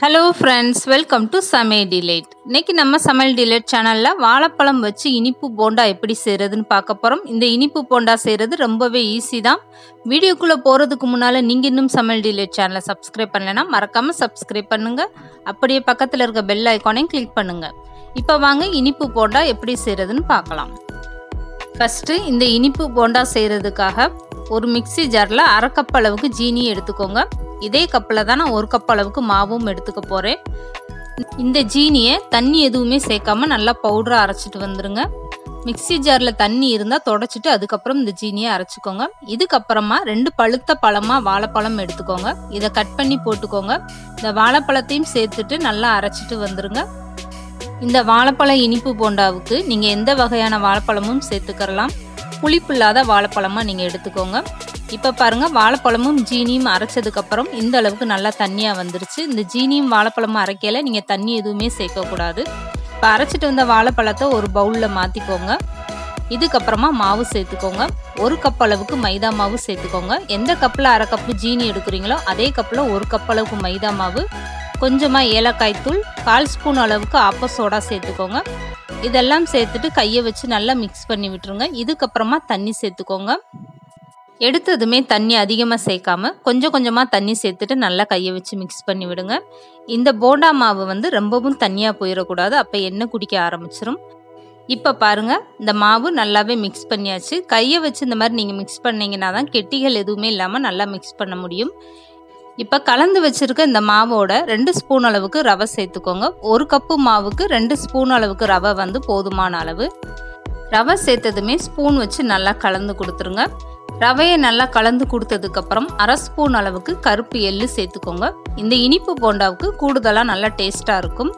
Hello friends, welcome to Samayal Delight. இன்னைக்கு நம்ம Samayal Delight சேனல்ல வாழைப்பழம் வச்சு இனிப்பு போண்டா எப்படி செய்யறதுன்னு பார்க்க போறோம். இந்த இனிப்பு போண்டா செய்யறது ரொம்பவே ஈஸி தான். வீடியோக்குள்ள போறதுக்கு முன்னால நீங்க இன்னும் Samayal Delight சேனலை சப்ஸ்கிரைப் பண்ணலனா மறக்காம சப்ஸ்கிரைப் பண்ணுங்க. அப்படியே பக்கத்துல இருக்க பெல் ஐகானையும் கிளிக் பண்ணுங்க. இப்போ வாங்க இனிப்பு போண்டா எப்படி செய்யறதுன்னு பார்க்கலாம். ஃபர்ஸ்ட் இந்த இனிப்பு போண்டா செய்யறதுக்காக ஒரு மிக்ஸி ஜார்ல 1/2 கப் அளவுக்கு ஜீனி எடுத்துக்கோங்க. இதே கப்பில் தான் நான் 1 கப் அளவுக்கு மாவும் எடுத்துக்க போகிறேன். இந்த ஜீனியை தண்ணி எதுவுமே சேர்க்காம நல்லா பவுடராக அரைச்சிட்டு வந்துடுங்க. மிக்ஸி ஜாரில் தண்ணி இருந்தால் தொடச்சிட்டு அதுக்கப்புறம் இந்த ஜீனியை அரைச்சிக்கோங்க. இதுக்கப்புறமா 2 பழுத்த பழமாக வாழைப்பழம் எடுத்துக்கோங்க. இதை கட் பண்ணி போட்டுக்கோங்க. இந்த வாழைப்பழத்தையும் சேர்த்துட்டு நல்லா அரைச்சிட்டு வந்துடுங்க. இந்த வாழைப்பழ இனிப்பு போண்டாவுக்கு நீங்கள் எந்த வகையான வாழைப்பழமும் சேர்த்துக்கலாம். புளிப்பு இல்லாத வாழைப்பழமாக நீங்கள் எடுத்துக்கோங்க. இப்போ பாருங்கள், வாழைப்பழமும் ஜீனியும் அரைச்சதுக்கப்புறம் இந்த அளவுக்கு நல்லா தண்ணியாக வந்துருச்சு. இந்த ஜீனியும் வாழைப்பழமும் அரைக்கையில் நீங்கள் தண்ணி எதுவுமே சேர்க்கக்கூடாது. இப்போ அரைச்சிட்டு வந்த வாழைப்பழத்தை ஒரு பவுலில் மாற்றிக்கோங்க. இதுக்கப்புறமா மாவு சேர்த்துக்கோங்க. 1 கப் அளவுக்கு மைதா மாவு சேர்த்துக்கோங்க. எந்த கப்பில் 1/2 கப்பு ஜீனி எடுக்கிறீங்களோ அதே கப்பில் 1 கப் அளவுக்கு மைதா மாவு, கொஞ்சமாக ஏலக்காய் தூள், 1/4 ஸ்பூன் அளவுக்கு ஆப்ப சோடா சேர்த்துக்கோங்க. இதெல்லாம் சேர்த்துட்டு கையை வச்சு நல்லா மிக்ஸ் பண்ணி விட்டுருங்க. இதுக்கப்புறமா தண்ணி சேர்த்துக்கோங்க. எடுத்ததுமே தண்ணி அதிகமாக சேர்க்காம கொஞ்சம் கொஞ்சமாக தண்ணி சேர்த்துட்டு நல்லா கையை வச்சு மிக்ஸ் பண்ணி விடுங்க. இந்த போண்டா மாவு ரொம்பவும் தண்ணியாக போயிடக்கூடாது, அப்போ எண்ணெய் குடிக்க ஆரம்பிச்சிடும். இப்போ பாருங்கள், இந்த மாவு நல்லாவே மிக்ஸ் பண்ணியாச்சு. கையை வச்சு இந்த மாதிரி நீங்கள் மிக்ஸ் பண்ணிங்கன்னா தான் கெட்டிகள் எதுவுமே இல்லாமல் நல்லா மிக்ஸ் பண்ண முடியும். இப்போ கலந்து வச்சுருக்க இந்த மாவோட 2 ஸ்பூன் அளவுக்கு ரவை சேர்த்துக்கோங்க. 1 கப்பு மாவுக்கு 2 ஸ்பூன் அளவுக்கு ரவை போதுமான அளவு. ரவை சேர்த்ததுமே ஸ்பூன் வச்சு நல்லா கலந்து கொடுத்துருங்க. ரவையை நல்லா கலந்து கொடுத்ததுக்கப்புறம் 1/2 ஸ்பூன் அளவுக்கு கருப்பு எள்ளு சேர்த்துக்கோங்க. இந்த இனிப்பு போண்டாவுக்கு கூடுதலாக நல்லா டேஸ்ட்டாக இருக்கும்.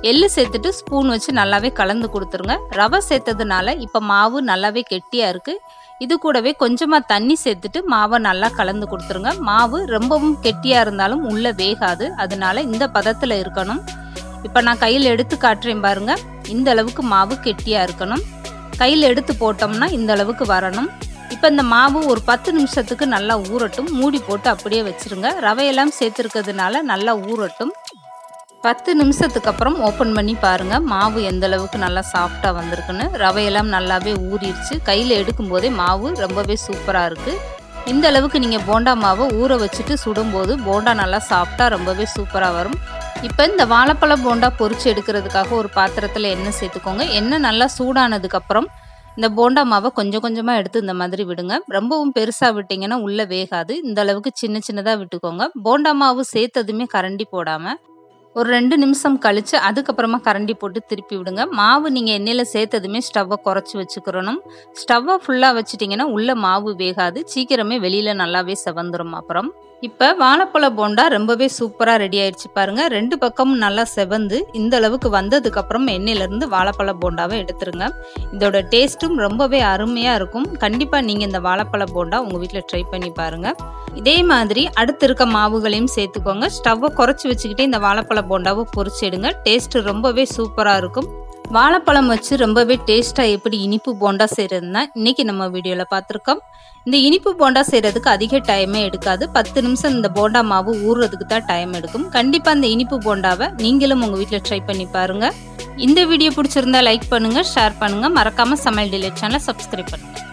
எள்ளு சேர்த்துட்டு ஸ்பூன் வச்சு நல்லாவே கலந்து கொடுத்துருங்க. ரவை சேர்த்ததுனால இப்போ மாவு நல்லாவே கெட்டியாக இருக்குது. இது கூடவே கொஞ்சமாக தண்ணி சேர்த்துட்டு மாவை நல்லா கலந்து கொடுத்துருங்க. மாவு ரொம்பவும் கெட்டியாக இருந்தாலும் உள்ளே வேகாது, அதனால இந்த பதத்தில் இருக்கணும். இப்போ நான் கையில் எடுத்து காட்டுறேன் பாருங்கள். இந்த அளவுக்கு மாவு கெட்டியாக இருக்கணும். கையில் எடுத்து போட்டோம்னா இந்த அளவுக்கு வரணும். இப்போ இந்த மாவு ஒரு 10 நிமிஷத்துக்கு நல்லா ஊறட்டும். மூடி போட்டு அப்படியே வச்சுருங்க. ரவையெல்லாம் சேர்த்துருக்கிறதுனால நல்லா ஊறட்டும். 10 நிமிஷத்துக்கு அப்புறம் ஓப்பன் பண்ணி பாருங்கள் மாவு எந்த அளவுக்கு நல்லா சாஃப்டாக வந்திருக்குன்னு. ரவையெல்லாம் நல்லாவே ஊறிடுச்சு. கையில் எடுக்கும் போதே மாவு ரொம்பவே சூப்பராக இருக்குது. இந்த அளவுக்கு நீங்கள் போண்டா மாவை ஊற வச்சுட்டு சுடும்போது போண்டா நல்லா சாஃப்டாக ரொம்பவே சூப்பராக வரும். இப்போ இந்த வாழைப்பழ போண்டா பொரிச்சு எடுக்கிறதுக்காக ஒரு பாத்திரத்தில் எண்ணெய் சேர்த்துக்கோங்க. எண்ணெய் நல்லா சூடானதுக்கப்புறம் இந்த போண்டா மாவை கொஞ்சம் கொஞ்சமாக எடுத்து இந்த மாதிரி விடுங்க. ரொம்பவும் பெருசாக விட்டிங்கன்னா உள்ளே வேகாது. இந்த அளவுக்கு சின்ன சின்னதாக விட்டுக்கோங்க. போண்டா மாவு சேர்த்ததுமே கரண்டி போடாமல் ஒரு 2 நிமிஷம் கழித்து அதுக்கப்புறமா கரண்டி போட்டு திருப்பி விடுங்க. மாவு நீங்கள் எண்ணெயில் சேர்த்ததுமே ஸ்டவ்வை குறைச்சி வச்சுக்கிறணும். ஸ்டவ்வை ஃபுல்லாக வச்சுட்டிங்கன்னா உள்ளே மாவு வேகாது, சீக்கிரமே வெளியில் நல்லாவே செவந்துடும். அப்புறம் இப்போ வாழைப்பழ போண்டா ரொம்பவே சூப்பராக ரெடி ஆயிடுச்சு பாருங்கள். 2 பக்கமும் நல்லா செவந்து இந்த அளவுக்கு வந்ததுக்கப்புறம் எண்ணெயிலேருந்து வாழைப்பழ போண்டாவை எடுத்துருங்க. இதோட டேஸ்ட்டும் ரொம்பவே அருமையாக இருக்கும். கண்டிப்பாக நீங்கள் இந்த வாழைப்பழ போண்டா உங்கள் வீட்டில் ட்ரை பண்ணி பாருங்கள். இதே மாதிரி அடுத்து இருக்க மாவுகளையும் சேர்த்துக்கோங்க. ஸ்டவ்வை குறைச்சி வச்சுக்கிட்டே இந்த வாழைப்பழ போண்டாவை பொரிச்சிடுங்க. டேஸ்ட்டு ரொம்பவே சூப்பராக இருக்கும். வாழைப்பழம் வச்சு ரொம்பவே டேஸ்ட்டாக எப்படி இனிப்பு போண்டா செய்கிறதுனா இன்றைக்கி நம்ம வீடியோவில் பார்த்துருக்கோம். இந்த இனிப்பு போண்டா செய்கிறதுக்கு அதிக டைமே எடுக்காது. 10 நிமிஷம் இந்த போண்டா மாவு ஊறுறதுக்கு தான் டைம் எடுக்கும். கண்டிப்பாக இந்த இனிப்பு போண்டாவை நீங்களும் உங்கள் வீட்டில் ட்ரை பண்ணி பாருங்கள். இந்த வீடியோ பிடிச்சிருந்தா லைக் பண்ணுங்கள், ஷேர் பண்ணுங்கள். மறக்காமல் Samayal Delight சேனலை சப்ஸ்கிரைப் பண்ணுங்கள்.